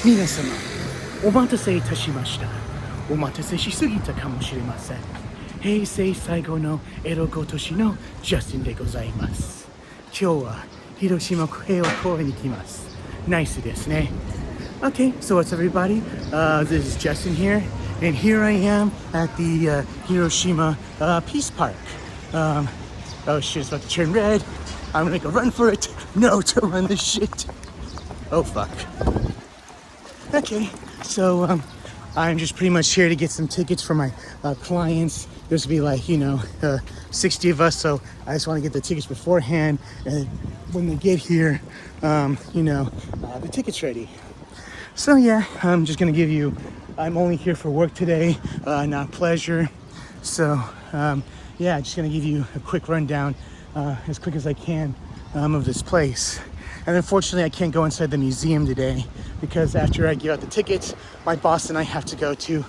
皆様、お待たせいたしました。お待たせしすぎたかもしれません。平成最後のエロ今年のジャスティンでございます。今日は広島平和公園に来ます。ナイスですね。Okay, so what's everybody? This is Justin here, and here I am at the Hiroshima Peace Park. Oh shit, it's about to turn red. I'm gonna make a run for it. No, to run this shit. Oh fuck. Okay, so I'm just pretty much here to get some tickets for my clients. There's gonna be like, 60 of us, so I just want to get the tickets beforehand, and when they get here, the tickets ready. So yeah, I'm just gonna I'm only here for work today, not pleasure. So just gonna give you a quick rundown, as quick as I can, of this place. And unfortunately, I can't go inside the museum today because after I give out the tickets, my boss and I have to go to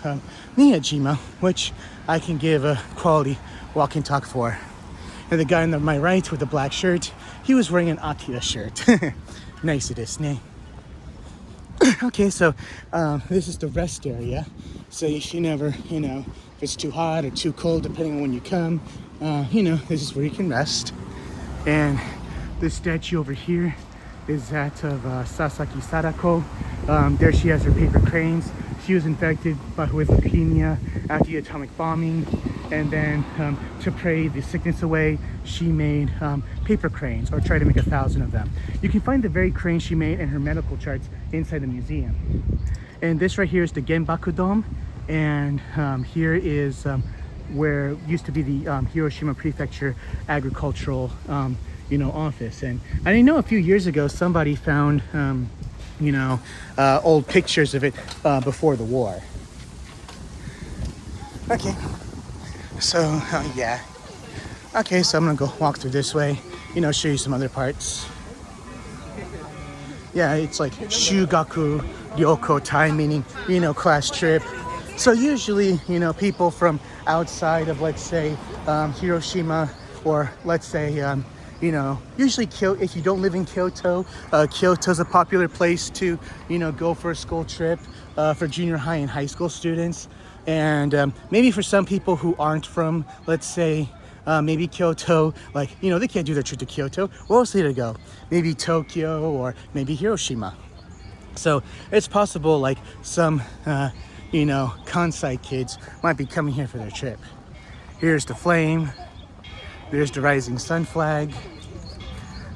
Miyajima, which I can give a quality walk and talk for. And the guy on my right with the black shirt, he was wearing an Akira shirt. Nice desu ne. Okay, so this is the rest area. So you should never, if it's too hot or too cold, depending on when you come, this is where you can rest. And this statue over here is that of Sasaki Sadako. There she has her paper cranes. She was infected with leukemia after the atomic bombing, and then to pray the sickness away, she made paper cranes, or tried to make 1,000 of them. You can find the very crane she made and her medical charts inside the museum. And this right here is the Genbaku Dome, and here is where used to be the Hiroshima Prefecture Agricultural office. And I know a few years ago somebody found old pictures of it before the war. Okay, so okay, so I'm gonna go walk through this way, show you some other parts. Yeah, it's like Shugaku Ryokotai, meaning class trip. So usually people from outside of, let's say, Hiroshima, or let's say usually if you don't live in Kyoto, Kyoto's a popular place to, go for a school trip for junior high and high school students. And maybe for some people who aren't from, let's say, maybe Kyoto, like, they can't do their trip to Kyoto. Where else they to go? Maybe Tokyo or maybe Hiroshima. So it's possible like some, Kansai kids might be coming here for their trip. Here's the flame. There's the rising sun flag.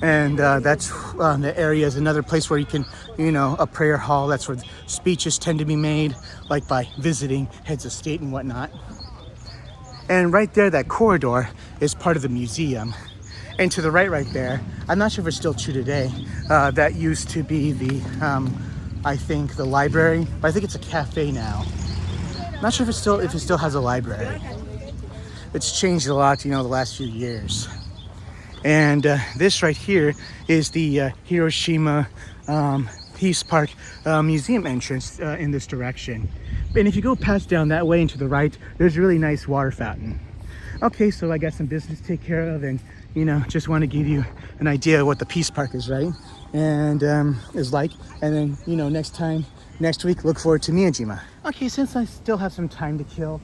And that's the area is another place where you can, a prayer hall. That's where speeches tend to be made, like by visiting heads of state and whatnot. And right there, that corridor is part of the museum. And to the right there, I'm not sure if it's still true today, that used to be the, I think, the library, but I think it's a cafe now. Not sure if it still has a library. It's changed a lot, the last few years. And this right here is the Hiroshima Peace Park museum entrance in this direction. And if you go past down that way and to the right, there's a really nice water fountain. Okay, so I got some business to take care of, and just want to give you an idea of what the Peace Park is, right? And is like. And then next week, look forward to Miyajima. Okay, since I still have some time to kill,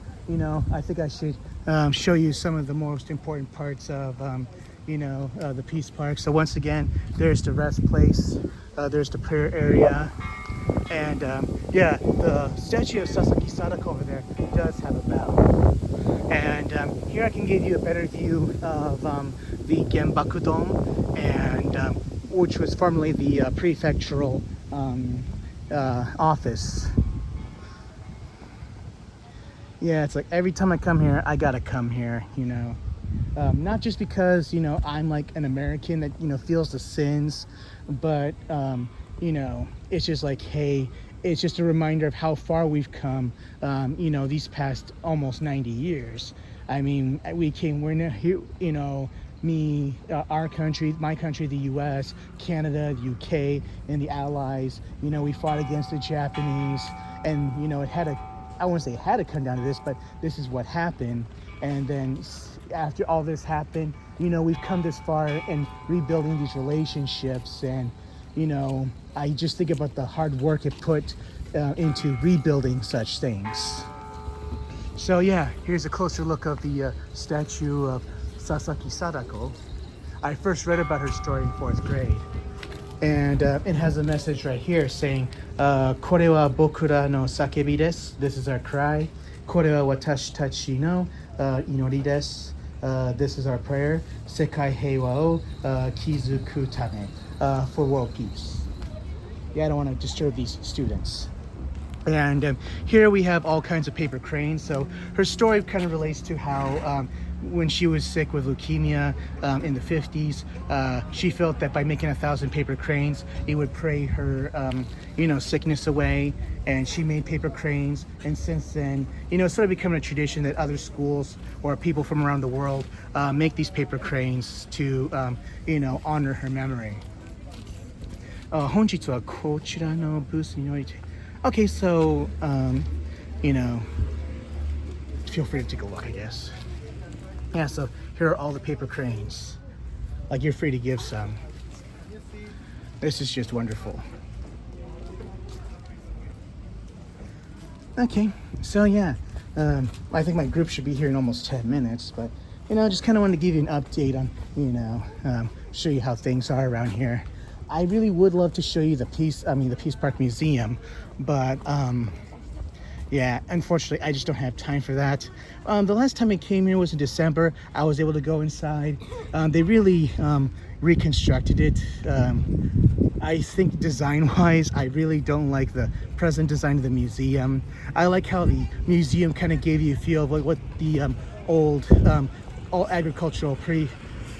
I think I should show you some of the most important parts of the Peace Park. So once again, there's the rest place, there's the prayer area, and the statue of Sasaki Sadako over there does have a bell. And here I can give you a better view of the Genbaku Dome, and which was formerly the prefectural office. Yeah, it's like every time I come here, I gotta come here, not just because, I'm like an American that, feels the sins, but, it's just like, hey, it's just a reminder of how far we've come, these past almost 90 years. I mean, we're now here, our country, my country, the US, Canada, the UK, and the Allies, we fought against the Japanese, and, I wouldn't say it had to come down to this, but this is what happened. And then after all this happened, we've come this far in rebuilding these relationships, and, I just think about the hard work it put into rebuilding such things. So yeah, here's a closer look of the statue of Sasaki Sadako. I first read about her story in 4th grade. And it has a message right here saying, "Kore wa bokura no sakebi desu." This is our cry. "Kore wa watashi tachi no inori desu." This is our prayer. "Sekai heiwa o kizuku tame," for world peace. Yeah, I don't want to disturb these students. And here we have all kinds of paper cranes. So her story kind of relates to how when she was sick with leukemia in the 50s, she felt that by making 1,000 paper cranes, it would pray her, sickness away. And she made paper cranes. And since then, it's sort of become a tradition that other schools or people from around the world make these paper cranes to, honor her memory. 本日はこちらのブースにおいて Okay, so, feel free to take a look, I guess. Yeah, so here are all the paper cranes. Like, you're free to give some. This is just wonderful. Okay, so yeah, I think my group should be here in almost 10 minutes, but, just kind of wanted to give you an update on, show you how things are around here. I really would love to show you the Peace Park Museum, but yeah, unfortunately, I just don't have time for that. The last time I came here was in December. I was able to go inside. They really reconstructed it. I think design-wise, I really don't like the present design of the museum. I like how the museum kind of gave you a feel of what the old all agricultural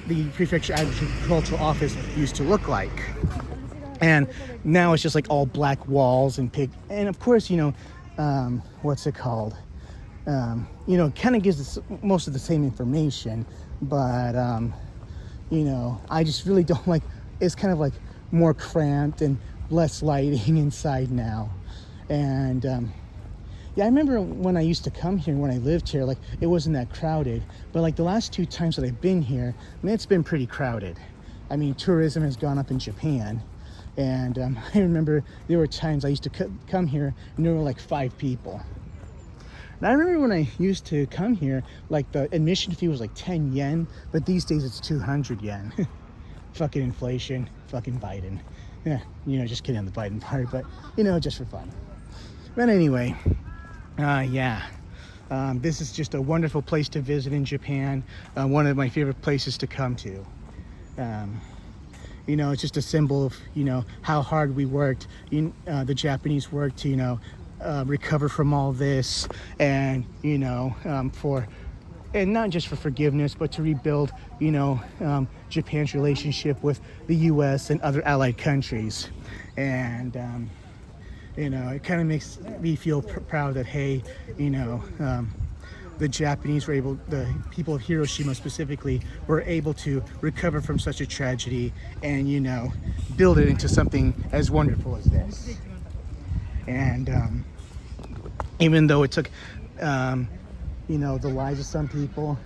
the prefecture agricultural office used to look like. And now it's just like all black walls and and of course, what's it called? Kind of gives us most of the same information, but I just really don't like, it's kind of like more cramped and less lighting inside now. And yeah, I remember when I used to come here, when I lived here, like, it wasn't that crowded. But like the last 2 times that I've been here, it's been pretty crowded. I mean, tourism has gone up in Japan. And I remember there were times I used to come here and there were like 5 people. And I remember when I used to come here, like the admission fee was like 10 yen, but these days it's 200 yen. Fucking inflation, fucking Biden. Yeah, just kidding on the Biden part, but, just for fun. But anyway, this is just a wonderful place to visit in Japan. One of my favorite places to come to. It's just a symbol of, how hard we worked, the Japanese worked to, recover from all this and, and not just for forgiveness, but to rebuild, Japan's relationship with the U.S. and other allied countries. And, it kind of makes me feel proud that, hey, the Japanese were able, the people of Hiroshima specifically, were able to recover from such a tragedy and, build it into something as wonderful as this. And even though it took, the lives of some people,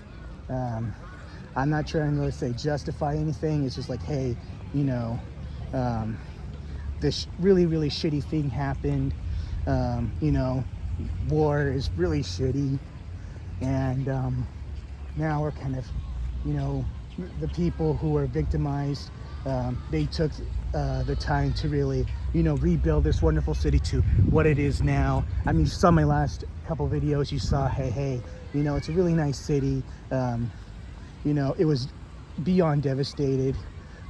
I'm not trying to really say justify anything. It's just like, hey, this really, really shitty thing happened. War is really shitty. And now we're kind of, the people who were victimized, they took the time to really, rebuild this wonderful city to what it is now. I mean, you saw my last couple videos, you saw, hey, it's a really nice city. It was beyond devastated.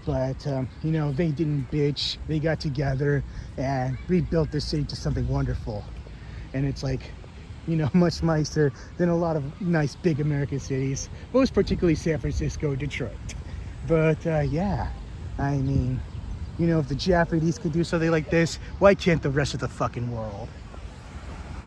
But, they didn't bitch. They got together and rebuilt the city to something wonderful. And it's like, much nicer than a lot of nice big American cities, most particularly San Francisco, Detroit. But, yeah, I mean, if the Japanese could do something like this, why can't the rest of the fucking world?